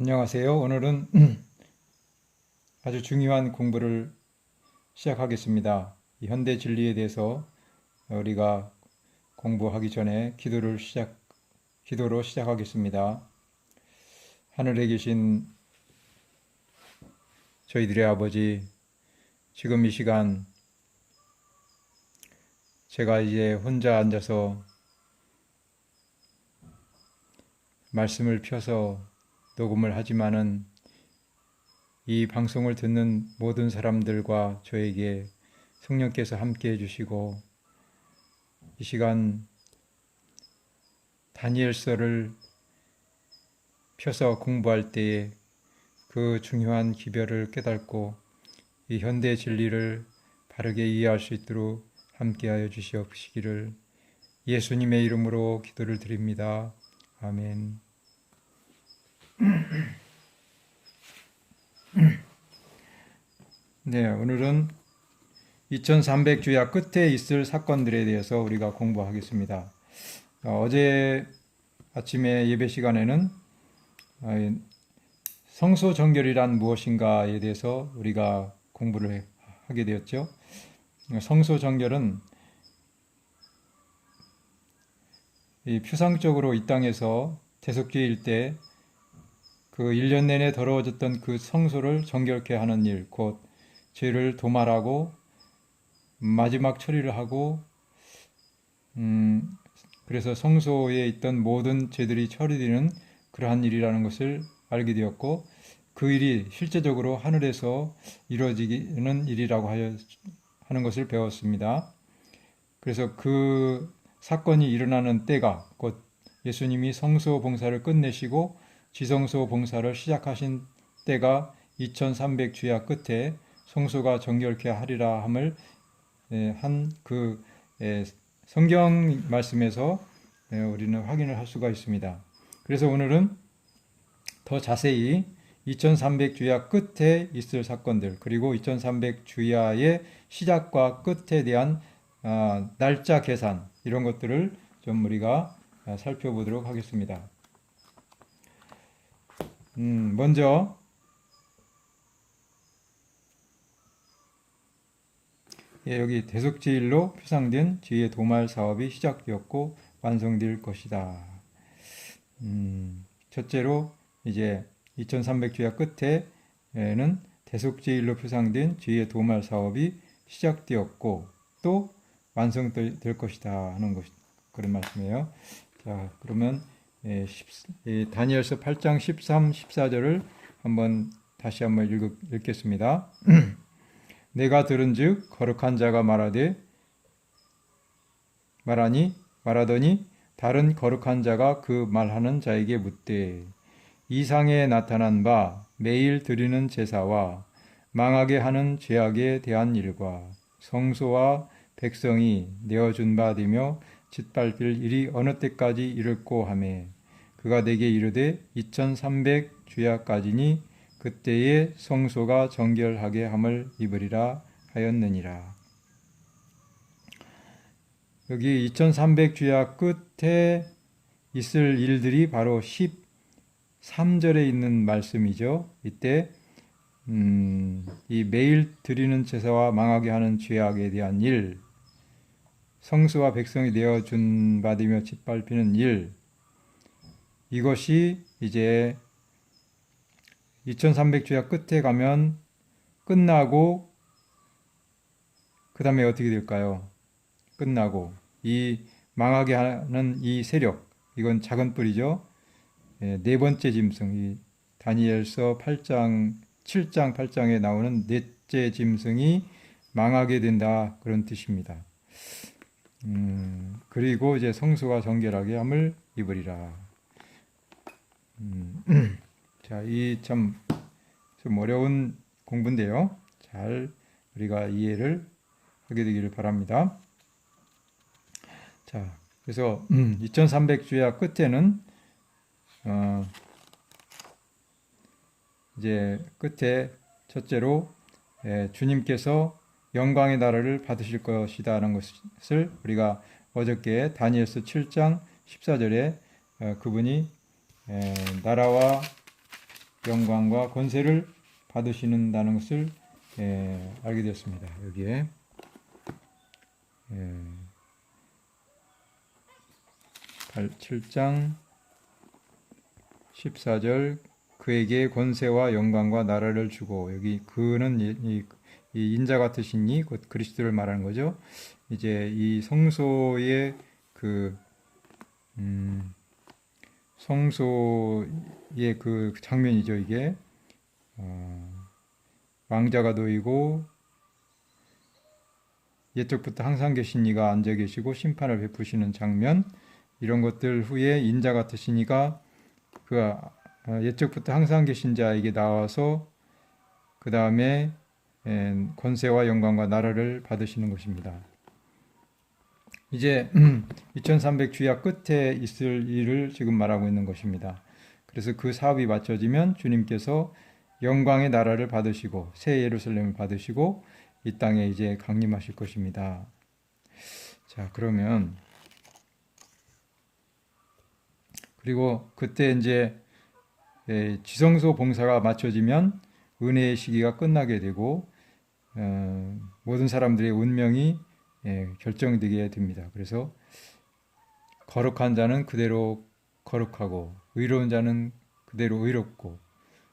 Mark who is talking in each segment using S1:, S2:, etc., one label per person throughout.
S1: 안녕하세요. 오늘은 아주 중요한 공부를 시작하겠습니다. 이 현대 진리에 대해서 우리가 공부하기 전에 기도로 시작하겠습니다. 하늘에 계신 저희들의 아버지, 지금 이 시간 제가 이제 혼자 앉아서 말씀을 펴서 녹음을 하지만은 이 방송을 듣는 모든 사람들과 저에게 성령께서 함께 해주시고 이 시간 다니엘서를 펴서 공부할 때에 그 중요한 기별을 깨닫고 이 현대 진리를 바르게 이해할 수 있도록 함께하여 주시옵시기를 예수님의 이름으로 기도를 드립니다. 아멘. 네, 오늘은 2300주야 끝에 있을 사건들에 대해서 우리가 공부하겠습니다. 어제 아침에 예배 시간에는 성소정결이란 무엇인가에 대해서 우리가 공부를 하게 되었죠. 성소정결은 표상적으로 이 땅에서 대속죄일 때 그 1년 내내 더러워졌던 그 성소를 정결케 하는 일, 곧 죄를 도말하고 마지막 처리를 하고 그래서 성소에 있던 모든 죄들이 처리되는 그러한 일이라는 것을 알게 되었고 그 일이 실제적으로 하늘에서 이루어지는 일이라고 하는 것을 배웠습니다. 그래서 그 사건이 일어나는 때가 곧 예수님이 성소 봉사를 끝내시고 지성소 봉사를 시작하신 때가 2300주야 끝에 성소가 정결케 하리라 함을 한 그 성경 말씀에서 우리는 확인을 할 수가 있습니다. 그래서 오늘은 더 자세히 2300주야 끝에 있을 사건들 그리고 2300주야의 시작과 끝에 대한 날짜 계산 이런 것들을 좀 우리가 살펴보도록 하겠습니다. 먼저 여기 대속죄일로 표상된 죄의 도말 사업이 시작되었고 완성될 것이다. 첫째로 이제 2300주야 끝에는 대속죄일로 표상된 죄의 도말 사업이 시작되었고 또 완성될 것이다 하는 것 그런 말씀이에요. 자, 그러면 다니엘서 8장 13, 14절을 다시 한번 읽겠습니다. 내가 들은즉 거룩한 자가 말하더니 다른 거룩한 자가 그 말하는 자에게 묻되 이상에 나타난 바 매일 드리는 제사와 망하게 하는 죄악에 대한 일과 성소와 백성이 내어준 바 되며 짓밟힐 일이 어느 때까지 이를꼬 하매 그가 내게 이르되 2300주야까지니 그때에 성소가 정결하게 함을 입으리라 하였느니라. 여기 2300주야 끝에 있을 일들이 바로 13절에 있는 말씀이죠. 이때 이 매일 드리는 제사와 망하게 하는 죄악에 대한 일, 성수와 백성이 내어준 받으며 짓밟히는 일, 이것이 이제 2300주야 끝에 가면 끝나고 그 다음에 어떻게 될까요? 끝나고 이 망하게 하는 이 세력, 이건 작은 뿔이죠. 네 번째 짐승, 이 다니엘서 7장 8장에 나오는 넷째 짐승이 망하게 된다 그런 뜻입니다. 그리고 이제 성소가 정결하게 함을 입으리라. 자, 이 좀 어려운 공부인데요. 잘 우리가 이해를 하게 되기를 바랍니다. 자, 그래서 2300주야 끝에는 이제 끝에 첫째로 주님께서 영광의 나라를 받으실 것이다 하는 것을 우리가 어저께 다니엘서 7장 14절에 그분이 나라와 영광과 권세를 받으시는다는 것을 알게 되었습니다. 여기에 7장 14절 그에게 권세와 영광과 나라를 주고, 여기 그는 이 인자 같으신 이 곧 그리스도를 말하는 거죠. 이제 이 성소의 성소의 그 장면이죠. 이게 왕자가 놓이고 옛적부터 항상 계신 이가 앉아 계시고 심판을 베푸시는 장면, 이런 것들 후에 인자 같으신 이가 그 옛적부터 항상 계신 자에게 나와서 그 다음에 권세와 영광과 나라를 받으시는 것입니다. 이제 2300 주야 끝에 있을 일을 지금 말하고 있는 것입니다. 그래서 그 사업이 맞춰지면 주님께서 영광의 나라를 받으시고 새 예루살렘을 받으시고 이 땅에 이제 강림하실 것입니다. 자, 그러면 그리고 그때 이제 지성소 봉사가 맞춰지면 은혜의 시기가 끝나게 되고 모든 사람들의 운명이 결정되게 됩니다. 그래서 거룩한 자는 그대로 거룩하고 의로운 자는 그대로 의롭고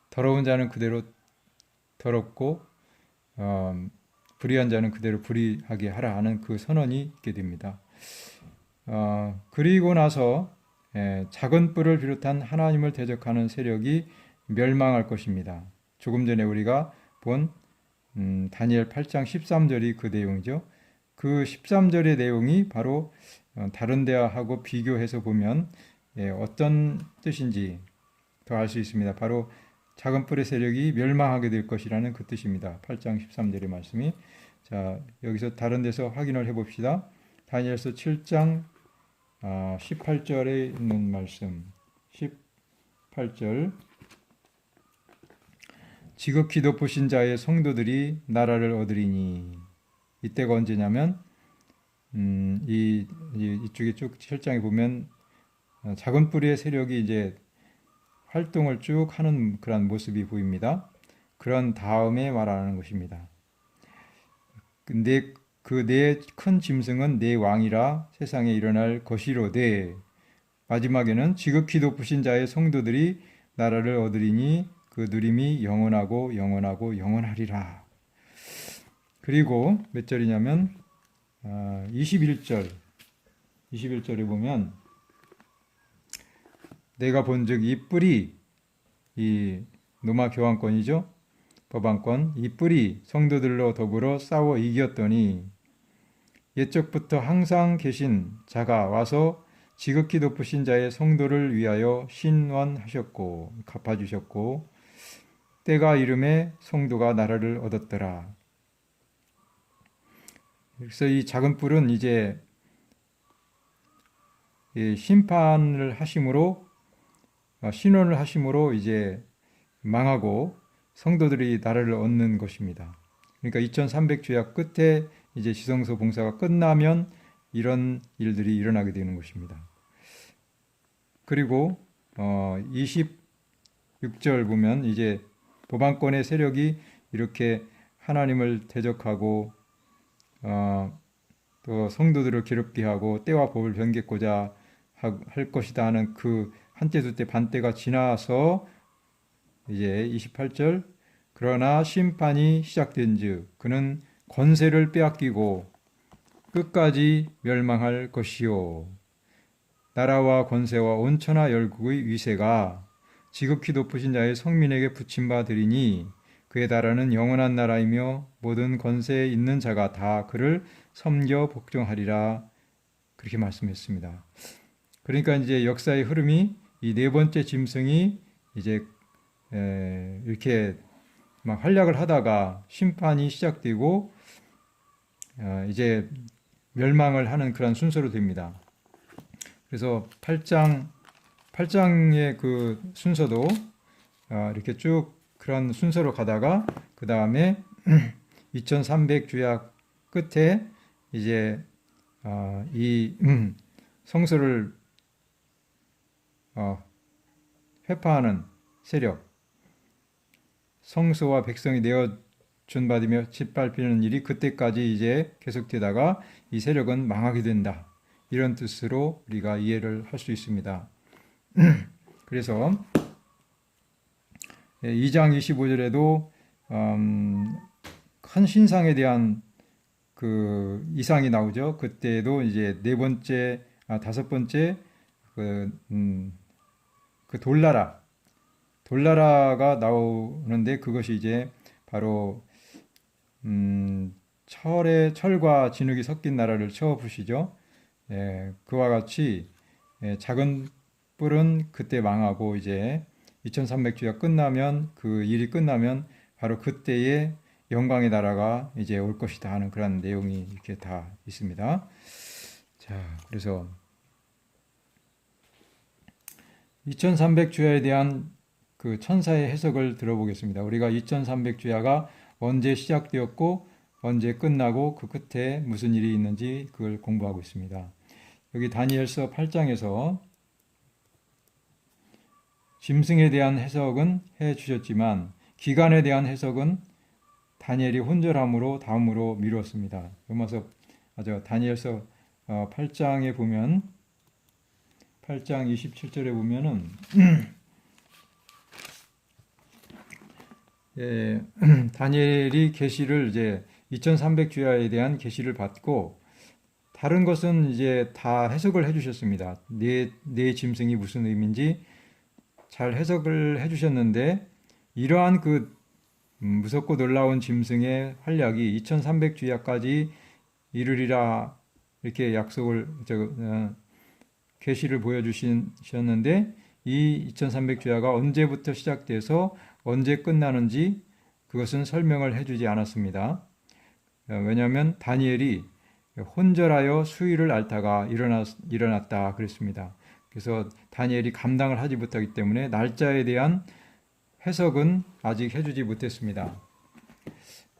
S1: 더러운 자는 그대로 더럽고 불의한 자는 그대로 불의하게 하라 하는 그 선언이 있게 됩니다. 그리고 나서 작은 뿔을 비롯한 하나님을 대적하는 세력이 멸망할 것입니다. 조금 전에 우리가 본 다니엘 8장 13절이 그 내용이죠. 그 13절의 내용이 바로 다른 데하고 비교해서 보면 어떤 뜻인지 더 알 수 있습니다. 바로 작은 뿔의 세력이 멸망하게 될 것이라는 그 뜻입니다. 8장 13절의 말씀이. 자, 여기서 다른 데서 확인을 해봅시다. 다니엘서 7장 18절에 있는 말씀. 18절. 지극히 높으신 자의 성도들이 나라를 얻으리니. 이때가 언제냐면 이쪽에 쭉 7장에 보면 작은 뿌리의 세력이 이제 활동을 쭉 하는 그런 모습이 보입니다. 그런 다음에 말하는 것입니다. 근데 그 네 큰 짐승은 네 왕이라 세상에 일어날 것이로되 마지막에는 지극히 높으신 자의 성도들이 나라를 얻으리니 그 누림이 영원하고 영원하고 영원하리라. 그리고 몇 절이냐면 21절에 보면 내가 본즉 이 뿔이, 이 로마 교황권이죠, 법안권, 이 뿔이 성도들로 더불어 싸워 이겼더니 옛적부터 항상 계신 자가 와서 지극히 높으신 자의 성도를 위하여 신원하셨고 갚아주셨고 때가 이름에 성도가 나라를 얻었더라. 그래서 이 작은 뿔은 이제 심판을 하심으로 신원을 하심으로 이제 망하고 성도들이 나라를 얻는 것입니다. 그러니까 2300 주야 끝에 이제 지성소 봉사가 끝나면 이런 일들이 일어나게 되는 것입니다. 그리고 26절 보면 이제 법안권의 세력이 이렇게 하나님을 대적하고 또 성도들을 괴롭게 하고 때와 법을 변개고자 할 것이다 하는 그 한때 두때 반때가 지나서 이제 28절 그러나 심판이 시작된즉 그는 권세를 빼앗기고 끝까지 멸망할 것이요 나라와 권세와 온천하 열국의 위세가 지극히 높으신 자의 성민에게 붙임 바 되리니 그의 나라는 영원한 나라이며 모든 권세에 있는 자가 다 그를 섬겨 복종하리라. 그렇게 말씀했습니다. 그러니까 이제 역사의 흐름이 이 네 번째 짐승이 이제 이렇게 막 활약을 하다가 심판이 시작되고 이제 멸망을 하는 그런 순서로 됩니다. 그래서 8장의 그 순서도 이렇게 쭉 그런 순서로 가다가 그 다음에 2300 주야 끝에 이제 이 성소를 회파하는 세력, 성소와 백성이 내어 준받으며 짓밟히는 일이 그때까지 이제 계속되다가 이 세력은 망하게 된다. 이런 뜻으로 우리가 이해를 할 수 있습니다. 그래서 2장 25절에도 큰 신상에 대한 그 이상이 나오죠. 그때도 이제 다섯 번째 그 돌나라가 나오는데 그것이 이제 바로 철과 진흙이 섞인 나라를 쳐부시죠. 그와 같이 작은 뿔은 그때 망하고 이제 2300주가 끝나면 그 일이 끝나면 바로 그때에 영광의 나라가 이제 올 것이다 하는 그런 내용이 이렇게 다 있습니다. 자, 그래서 2300주야에 대한 그 천사의 해석을 들어보겠습니다. 우리가 2300주야가 언제 시작되었고 언제 끝나고 그 끝에 무슨 일이 있는지 그걸 공부하고 있습니다. 여기 다니엘서 8장에서 짐승에 대한 해석은 해 주셨지만 기간에 대한 해석은 다니엘이 혼절함으로 다음으로 미루었습니다. 다니엘서 8장에 보면 8장 27절에 보면은 다니엘이 계시를 이제 2300주야에 대한 계시를 받고 다른 것은 이제 다 해석을 해주셨습니다. 네 짐승이 무슨 의미인지 잘 해석을 해주셨는데 이러한 그 무섭고 놀라운 짐승의 활약이 2300주야까지 이르리라 이렇게 계시를 보여주셨는데 이 2300주야가 언제부터 시작돼서 언제 끝나는지 그것은 설명을 해주지 않았습니다. 왜냐하면 다니엘이 혼절하여 수위를 앓다가 일어났다 그랬습니다. 그래서 다니엘이 감당을 하지 못하기 때문에 날짜에 대한 해석은 아직 해주지 못했습니다.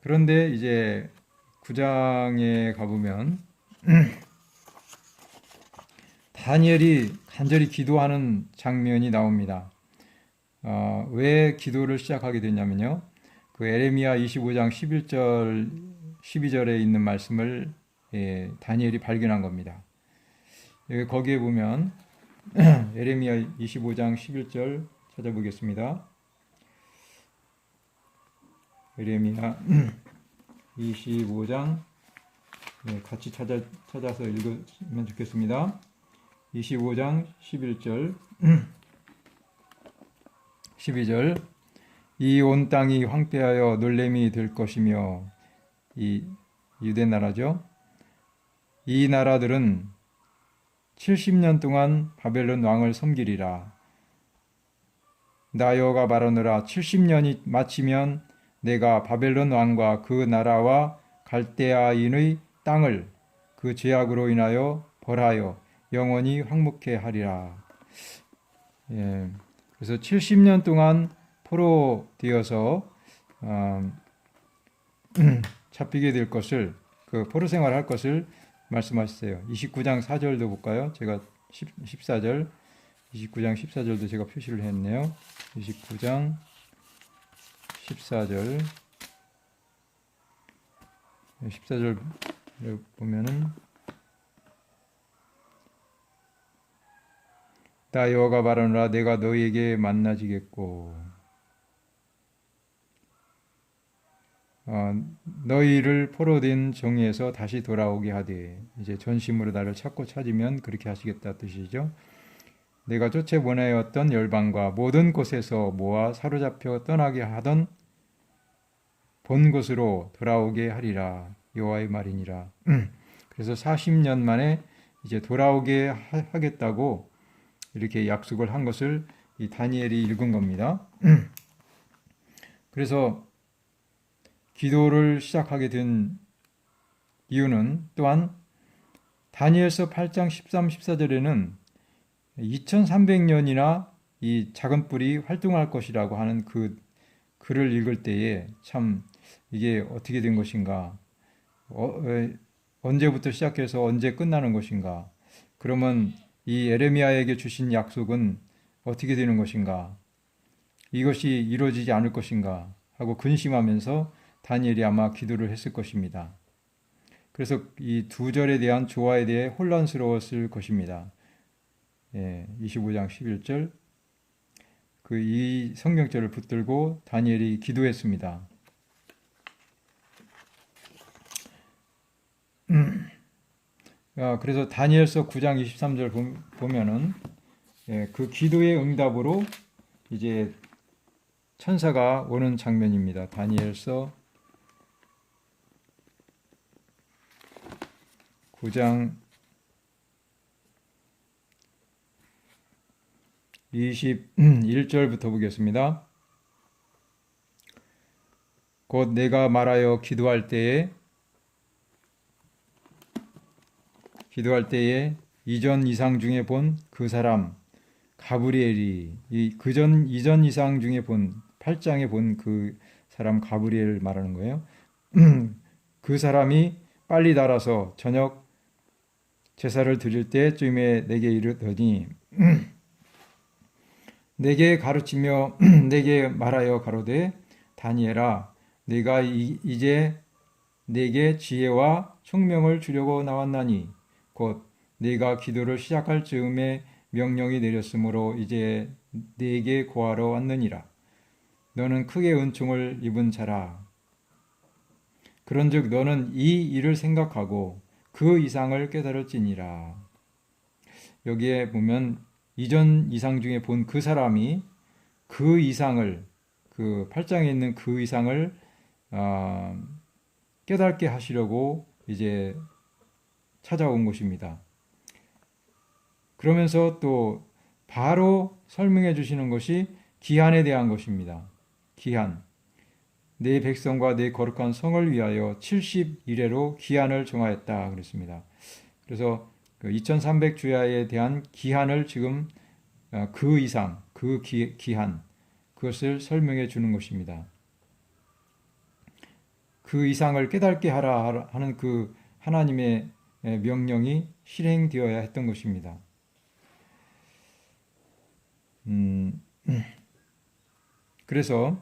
S1: 그런데 이제 9장에 가보면 다니엘이 간절히 기도하는 장면이 나옵니다. 왜 기도를 시작하게 됐냐면요. 그 에레미야 25장 12절에 있는 말씀을 다니엘이 발견한 겁니다. 거기에 보면 에레미야 25장 11절 찾아보겠습니다. 에레미야 25장 같이 찾아서 읽으면 좋겠습니다. 25장 11절 12절 이 온 땅이 황폐하여 놀램이 될 것이며 이 유대 나라죠. 이 나라들은 70년 동안 바벨론 왕을 섬기리라. 나 여호와가 말하노라 70년이 마치면 내가 바벨론 왕과 그 나라와 갈대아인의 땅을 그 죄악으로 인하여 벌하여 영원히 황무케 하리라. 그래서 70년 동안 포로되어서 잡히게 될 것을 그 포로 생활할 것을 말씀하셨어요. 29장 4절도 볼까요? 제가 14절 29장 14절도 제가 표시를 했네요. 29장 14절 14절 보면은 나 여호와가 말하노라 내가 너희에게 만나지겠고 너희를 포로된 정에서 다시 돌아오게 하되 이제 전심으로 나를 찾고 찾으면 그렇게 하시겠다 뜻이죠. 내가 쫓아보내었던 열방과 모든 곳에서 모아 사로잡혀 떠나게 하던 본 곳으로 돌아오게 하리라 여호와의 말이니라. 그래서 40년 만에 이제 돌아오게 하겠다고 이렇게 약속을 한 것을 이 다니엘이 읽은 겁니다. 그래서 기도를 시작하게 된 이유는 또한 다니엘서 8장 13, 14절에는 2300년이나 이 작은 뿔이 활동할 것이라고 하는 그 글을 읽을 때에 참 이게 어떻게 된 것인가, 언제부터 시작해서 언제 끝나는 것인가, 그러면 이 에레미야에게 주신 약속은 어떻게 되는 것인가, 이것이 이루어지지 않을 것인가 하고 근심하면서 다니엘이 아마 기도를 했을 것입니다. 그래서 이 두 절에 대한 조화에 대해 혼란스러웠을 것입니다. 25장 11절 이 성경절을 붙들고 다니엘이 기도했습니다. 그래서 다니엘서 9장 23절 보면은 그 기도의 응답으로 이제 천사가 오는 장면입니다. 다니엘서 9장 21절부터 보겠습니다. 곧 내가 말하여 기도할 때에 이전 이상 중에 본 그 사람 가브리엘이 이전 이상 중에 본 8장에 본 그 사람 가브리엘 말하는 거예요. 그 사람이 빨리 달아서 저녁 제사를 드릴 때쯤에 내게 이르더니 내게 가르치며 내게 말하여 가로되 다니엘아 내가 이제 내게 지혜와 총명을 주려고 나왔나니 곧 네가 기도를 시작할 즈음에 명령이 내렸으므로 이제 네게 구하러 왔느니라. 너는 크게 은총을 입은 자라. 그런즉 너는 이 일을 생각하고 그 이상을 깨달을지니라. 여기에 보면 이전 이상 중에 본 그 사람이 그 이상을 그 8장에 있는 그 이상을 깨닫게 하시려고 이제 찾아온 것입니다. 그러면서 또 바로 설명해 주시는 것이 기한에 대한 것입니다. 기한. 내 백성과 내 거룩한 성을 위하여 70일에로 기한을 정하였다 그랬습니다. 그래서 2300주야에 대한 기한을 지금 그 이상, 그 기한, 그것을 설명해 주는 것입니다. 그 이상을 깨닫게 하라 하는 그 하나님의 명령이 실행되어야 했던 것입니다. 그래서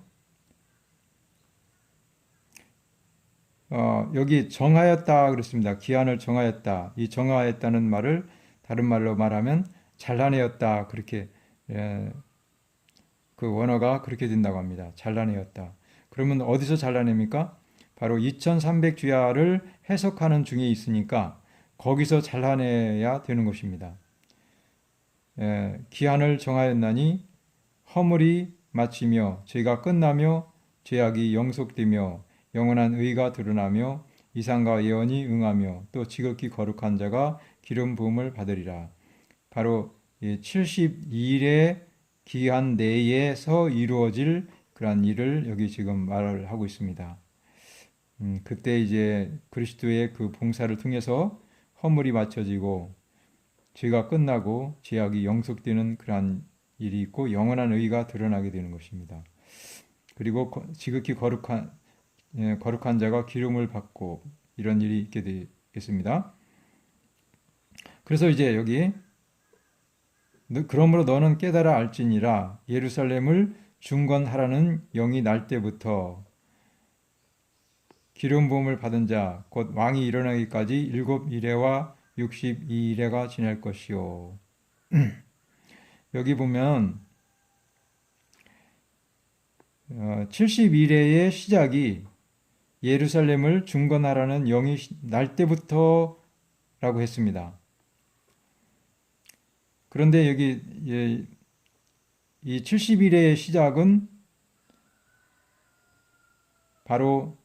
S1: 여기 정하였다 그랬습니다. 기한을 정하였다. 이 정하였다는 말을 다른 말로 말하면 잘라내었다. 그렇게 그 원어가 그렇게 된다고 합니다. 잘라내었다. 그러면 어디서 잘라냅니까? 바로 2300주야를 해석하는 중에 있으니까 거기서 잘라내야 되는 것입니다. 기한을 정하였나니 허물이 마치며 죄가 끝나며 죄악이 영속되며 영원한 의가 드러나며 이상과 예언이 응하며 또 지극히 거룩한 자가 기름 부음을 받으리라. 바로 72일의 기한 내에서 이루어질 그러한 일을 여기 지금 말을 하고 있습니다. 그때 이제 그리스도의 그 봉사를 통해서 허물이 맞춰지고 죄가 끝나고 죄악이 영속되는 그러한 일이 있고 영원한 의가 드러나게 되는 것입니다. 그리고 지극히 거룩한 자가 기름을 받고 이런 일이 있게 되겠습니다. 그래서 이제 여기 그러므로 너는 깨달아 알지니라 예루살렘을 중건하라는 영이 날 때부터 기름 부음을 받은 자 곧 왕이 일어나기까지 7일에와 62일에가 지날 것이요. 여기 보면 70일의 시작이 예루살렘을 중건하라는 영이 날 때부터라고 했습니다. 그런데 여기 이 70일의 시작은 바로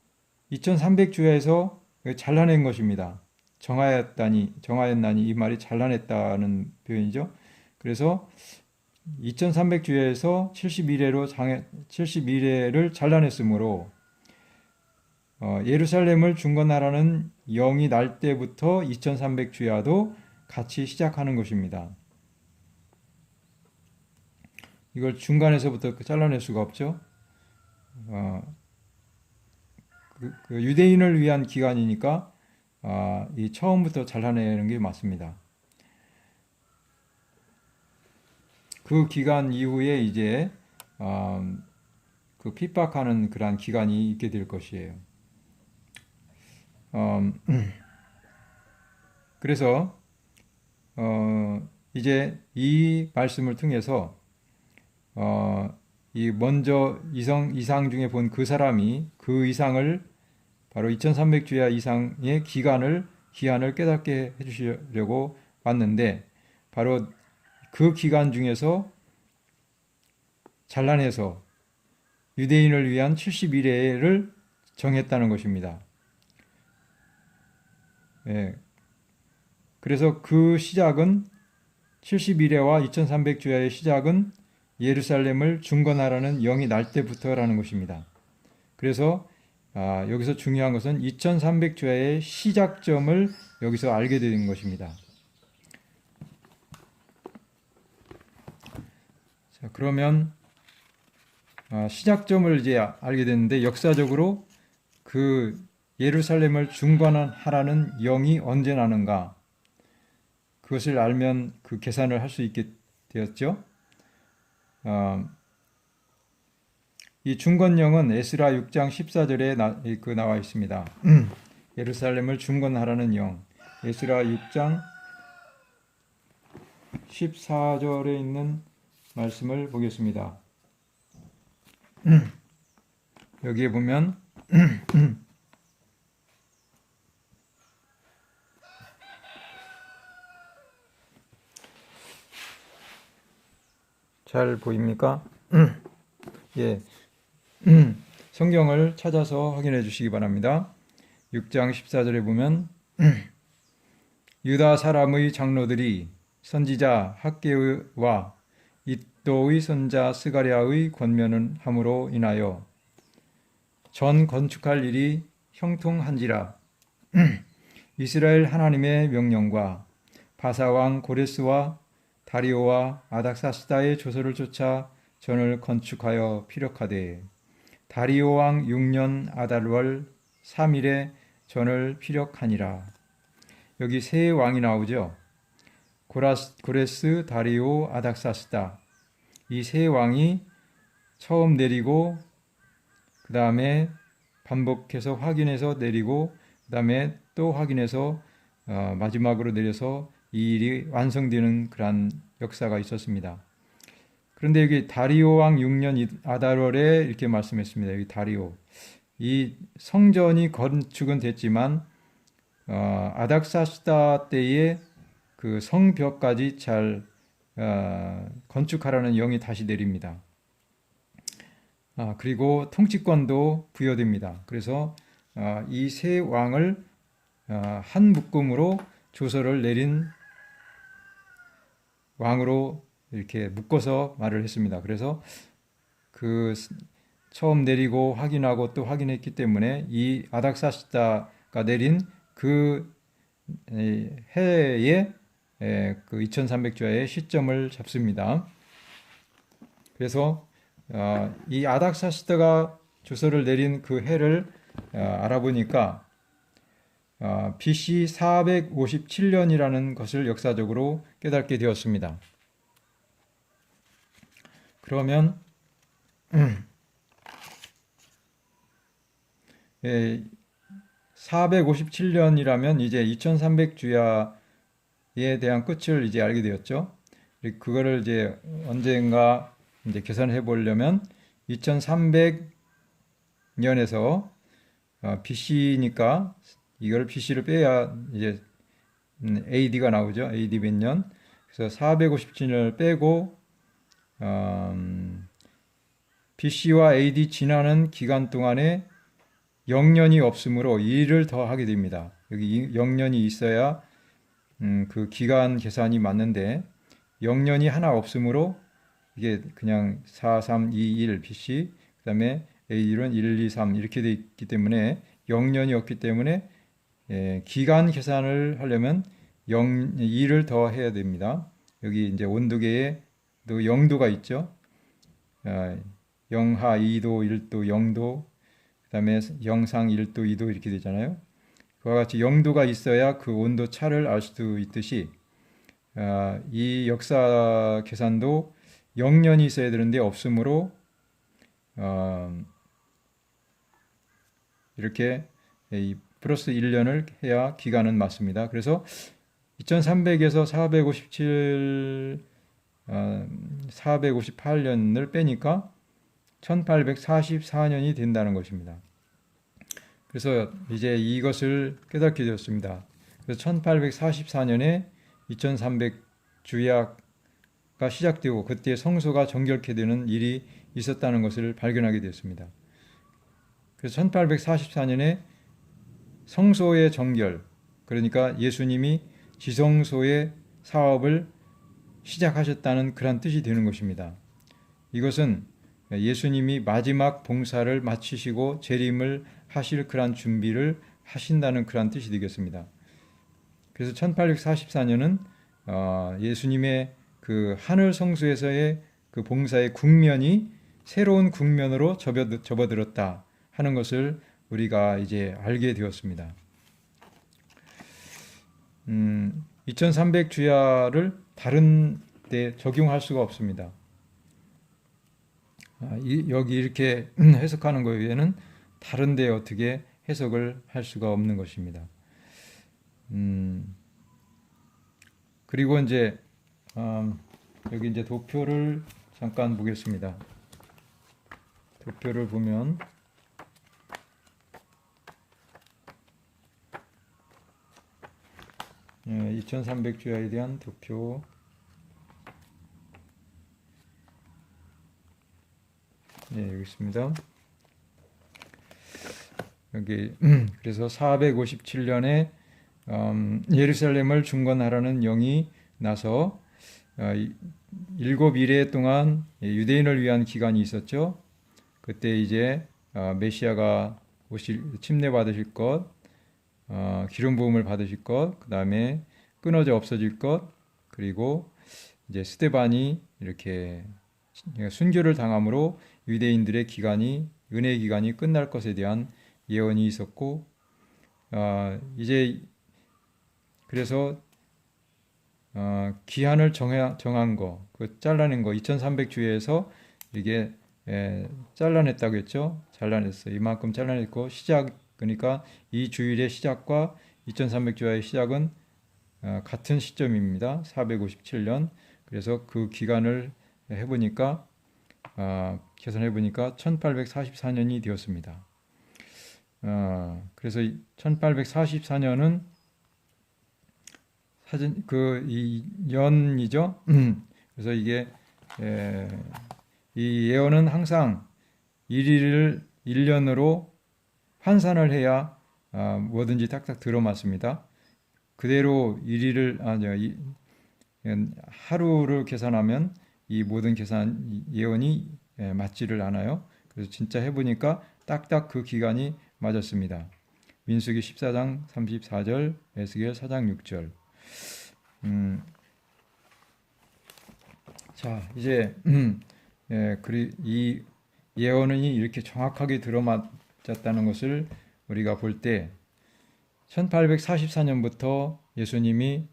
S1: 2300주야에서 잘라낸 것입니다. 정하였나니 이 말이 잘라냈다는 표현이죠. 그래서 2300주야에서 71회를 잘라냈으므로 예루살렘을 중건하라는 영이 날 때부터 2300주야도 같이 시작하는 것입니다. 이걸 중간에서부터 잘라낼 수가 없죠. 그 유대인을 위한 기간이니까 이 처음부터 잘라내는 게 맞습니다. 그 기간 이후에 이제 그 핍박하는 그러한 기간이 있게 될 것이에요. 그래서 이제 이 말씀을 통해서 이 먼저 이상 중에 본 그 사람이 그 이상을 바로 2300주야 이상의 기한을 깨닫게 해주시려고 왔는데, 바로 그 기간 중에서 잘라내서 유대인을 위한 71회를 정했다는 것입니다. 예. 그래서 그 시작은 71회와 2300주야의 시작은 예루살렘을 중건하라는 영이 날 때부터라는 것입니다. 그래서 여기서 중요한 것은 2300주야의 시작점을 여기서 알게 된 것입니다. 자, 그러면 시작점을 이제 알게 됐는데, 역사적으로 그 예루살렘을 중건하라는 영이 언제 나는가, 그것을 알면 그 계산을 할 수 있게 되었죠. 이 중건령은 에스라 6장 14절에 나와 있습니다. 예루살렘을 중건하라는 영. 에스라 6장 14절에 있는 말씀을 보겠습니다. 여기에 보면 잘 보입니까? 예. 성경을 찾아서 확인해 주시기 바랍니다. 6장 14절에 보면 유다 사람의 장로들이 선지자 학개와 이도의 손자 스가랴의 권면을 함으로 인하여 전 건축할 일이 형통한지라. 이스라엘 하나님의 명령과 바사왕 고레스와 다리오와 아닥사스다의 조서를 쫓아 전을 건축하여 피력하되, 다리오 왕 6년 아달월 3일에 전을 피력하니라. 여기 세 왕이 나오죠. 고레스, 다리오, 아닥사스다. 이 세 왕이 처음 내리고, 그 다음에 반복해서 확인해서 내리고, 그 다음에 또 확인해서 마지막으로 내려서 이 일이 완성되는 그러한 역사가 있었습니다. 그런데 여기 다리오 왕 6년 아달월에 이렇게 말씀했습니다. 여기 다리오. 이 성전이 건축은 됐지만 아닥사스다 때에 그 성벽까지 잘 건축하라는 영이 다시 내립니다. 그리고 통치권도 부여됩니다. 그래서 이 세 왕을 한 묶음으로 조서를 내린 왕으로 이렇게 묶어서 말을 했습니다. 그래서 그 처음 내리고 확인하고 또 확인했기 때문에 이 아닥사스다가 내린 그 해에 그 2300주야의 시점을 잡습니다. 그래서 이 아닥사스다가 조서를 내린 그 해를 알아보니까 BC 457년이라는 것을 역사적으로 깨닫게 되었습니다. 그러면 457년이라면 이제 2300주야에 대한 끝을 이제 알게 되었죠. 그거를 이제 언젠가 이제 계산해 보려면 2300년에서 BC니까 이걸 BC를 빼야 이제 AD가 나오죠. AD 몇 년. 그래서 457년을 빼고 BC와 AD 지나는 기간 동안에 0년이 없으므로 2를 더 하게 됩니다. 여기 0년이 있어야 그 기간 계산이 맞는데 0년이 하나 없으므로 이게 그냥 4, 3, 2, 1 BC, 그 다음에 AD는 1, 2, 3 이렇게 되어 있기 때문에 0년이 없기 때문에 기간 계산을 하려면 2를 더 해야 됩니다. 여기 이제 온도계에 또 0도가 있죠. 영하 2도, 1도, 0도, 그 다음에 영상 1도, 2도 이렇게 되잖아요. 그와 같이 0도가 있어야 그 온도 차를 알 수도 있듯이 이 역사 계산도 0년이 있어야 되는데 없으므로 이렇게 이 플러스 1년을 해야 기간은 맞습니다. 그래서 2300에서 458년을 빼니까 1844년이 된다는 것입니다. 그래서 이제 이것을 깨닫게 되었습니다. 그래서 1844년에 2300 주야가 시작되고 그때 성소가 정결케 되는 일이 있었다는 것을 발견하게 되었습니다. 그래서 1844년에 성소의 정결, 그러니까 예수님이 지성소의 사업을 시작하셨다는 그런 뜻이 되는 것입니다. 이것은 예수님이 마지막 봉사를 마치시고 재림을 하실 그런 준비를 하신다는 그런 뜻이 되겠습니다. 그래서 1844년은 예수님의 그 하늘 성소에서의 그 봉사의 국면이 새로운 국면으로 접어들었다 하는 것을 우리가 이제 알게 되었습니다. 2300 주야를 다른 데 적용할 수가 없습니다. 여기 이렇게 해석하는 것 외에는 다른 데 어떻게 해석을 할 수가 없는 것입니다. 그리고 이제 여기 이제 도표를 잠깐 보겠습니다. 도표를 보면 2300 주야에 대한 도표. 네, 여기 있습니다. 여기 그래서 457년에 예루살렘을 중건하라는 영이 나서 7일에 동안 유대인을 위한 기간이 있었죠. 그때 이제 메시아가 침례 받으실 것, 기름 부음을 받으실 것, 그 다음에 끊어져 없어질 것, 그리고 이제 스데반이 이렇게 순교를 당함으로 유대인들의 기간이 은혜의 기간이 끝날 것에 대한 예언이 있었고, 이제 그래서 기한을 정한 거, 그 잘라낸 거 2300 주에서 이게 잘라냈다고 했죠. 잘라냈어요. 이만큼 잘라냈고 시작 그러니까 이 주일의 시작과 2300 주야의 시작은 같은 시점입니다. 457년. 그래서 그 기간을 해보니까 계산해보니까 1844년이 되었습니다. 그래서 1844년은 사진 이 연이죠. 그래서 이게 이 예언은 항상 1일을 1년으로 환산을 해야 뭐든지 탁탁 들어맞습니다. 그대로 1일을 하루를 계산하면 이 모든 계산 예언이 맞지를 않아요. 그래서 진짜 해보니까 딱딱 그 기간이 맞았습니다. 민수기 14장 34절, 에스겔 4장 6절. 자, 이제 이 예언이 이렇게 정확하게 들어맞았다는 것을 우리가 볼 때 1844년부터 예수님이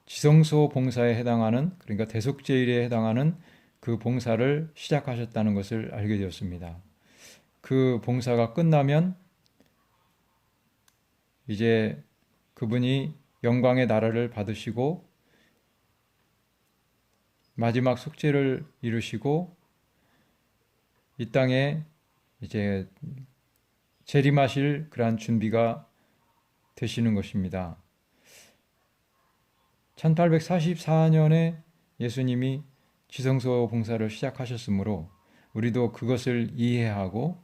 S1: 지성소 봉사에 해당하는, 그러니까 대속제일에 해당하는 그 봉사를 시작하셨다는 것을 알게 되었습니다. 그 봉사가 끝나면 이제 그분이 영광의 나라를 받으시고 마지막 속죄를 이루시고 이 땅에 이제 재림하실 그러한 준비가 되시는 것입니다. 1844년에 예수님이 지성소 봉사를 시작하셨으므로 우리도 그것을 이해하고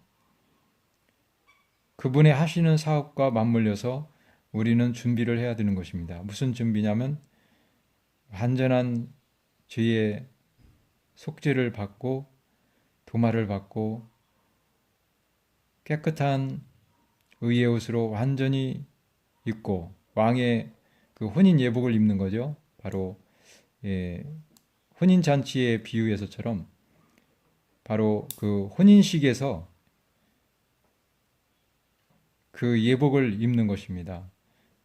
S1: 그분의 하시는 사업과 맞물려서 우리는 준비를 해야 되는 것입니다. 무슨 준비냐면 완전한 죄의 속죄를 받고 도마를 받고 깨끗한 의의 옷으로 완전히 입고 왕의 그 혼인 예복을 입는 거죠. 바로 혼인 잔치의 비유에서처럼 바로 그 혼인식에서 그 예복을 입는 것입니다.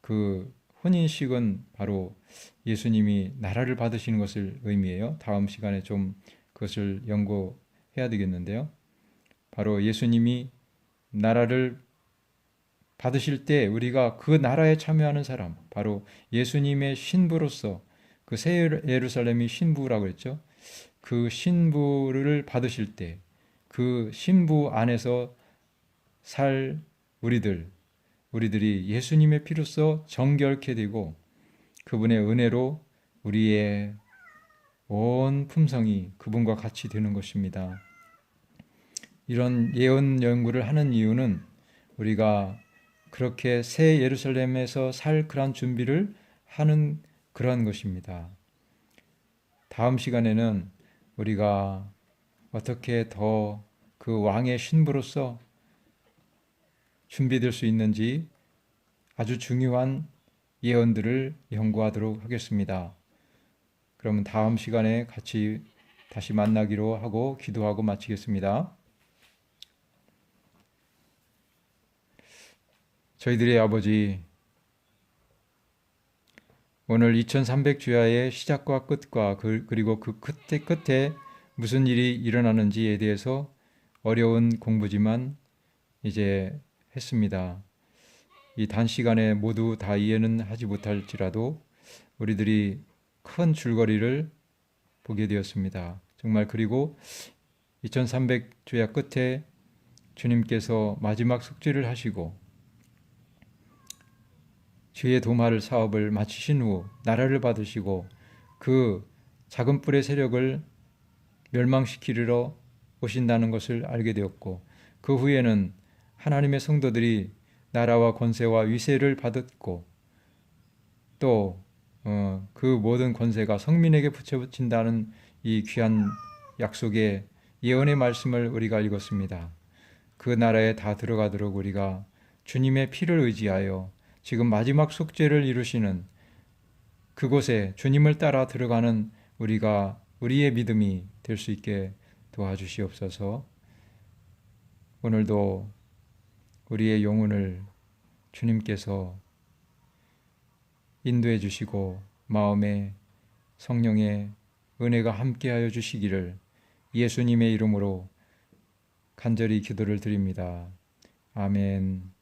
S1: 그 혼인식은 바로 예수님이 나라를 받으시는 것을 의미해요. 다음 시간에 좀 그것을 해야 되겠는데요. 바로 예수님이 나라를 받으실 때 우리가 그 나라에 참여하는 사람, 바로 예수님의 신부로서, 그 새 예루살렘이 신부라고 했죠. 그 신부를 받으실 때 그 신부 안에서 살 우리들이 예수님의 피로써 정결케 되고 그분의 은혜로 우리의 온 품성이 그분과 같이 되는 것입니다. 이런 예언 연구를 하는 이유는 우리가 그렇게 새 예루살렘에서 살 그런 준비를 하는 그러한 것입니다. 다음 시간에는 우리가 어떻게 더 그 왕의 신부로서 준비될 수 있는지 아주 중요한 예언들을 연구하도록 하겠습니다. 그러면 다음 시간에 같이 다시 만나기로 하고 기도하고 마치겠습니다. 저희들의 아버지, 오늘 2300주야의 시작과 끝과 그리고 그 끝에 무슨 일이 일어나는지에 대해서 어려운 공부지만 이제 했습니다. 이 단시간에 모두 다 이해는 하지 못할지라도 우리들이 큰 줄거리를 보게 되었습니다. 정말 그리고 2300주야 끝에 주님께서 마지막 속죄를 하시고 죄의 도말 사업을 마치신 후 나라를 받으시고 그 작은 뿔의 세력을 멸망시키려 오신다는 것을 알게 되었고 그 후에는 하나님의 성도들이 나라와 권세와 위세를 받았고 또 그 모든 권세가 성민에게 붙여진다는 이 귀한 약속의 예언의 말씀을 우리가 읽었습니다. 그 나라에 다 들어가도록 우리가 주님의 피를 의지하여 지금 마지막 속죄를 이루시는 그곳에 주님을 따라 들어가는 우리의 믿음이 될 수 있게 도와주시옵소서. 오늘도 우리의 영혼을 주님께서 인도해 주시고 마음에 성령의 은혜가 함께하여 주시기를 예수님의 이름으로 간절히 기도를 드립니다. 아멘.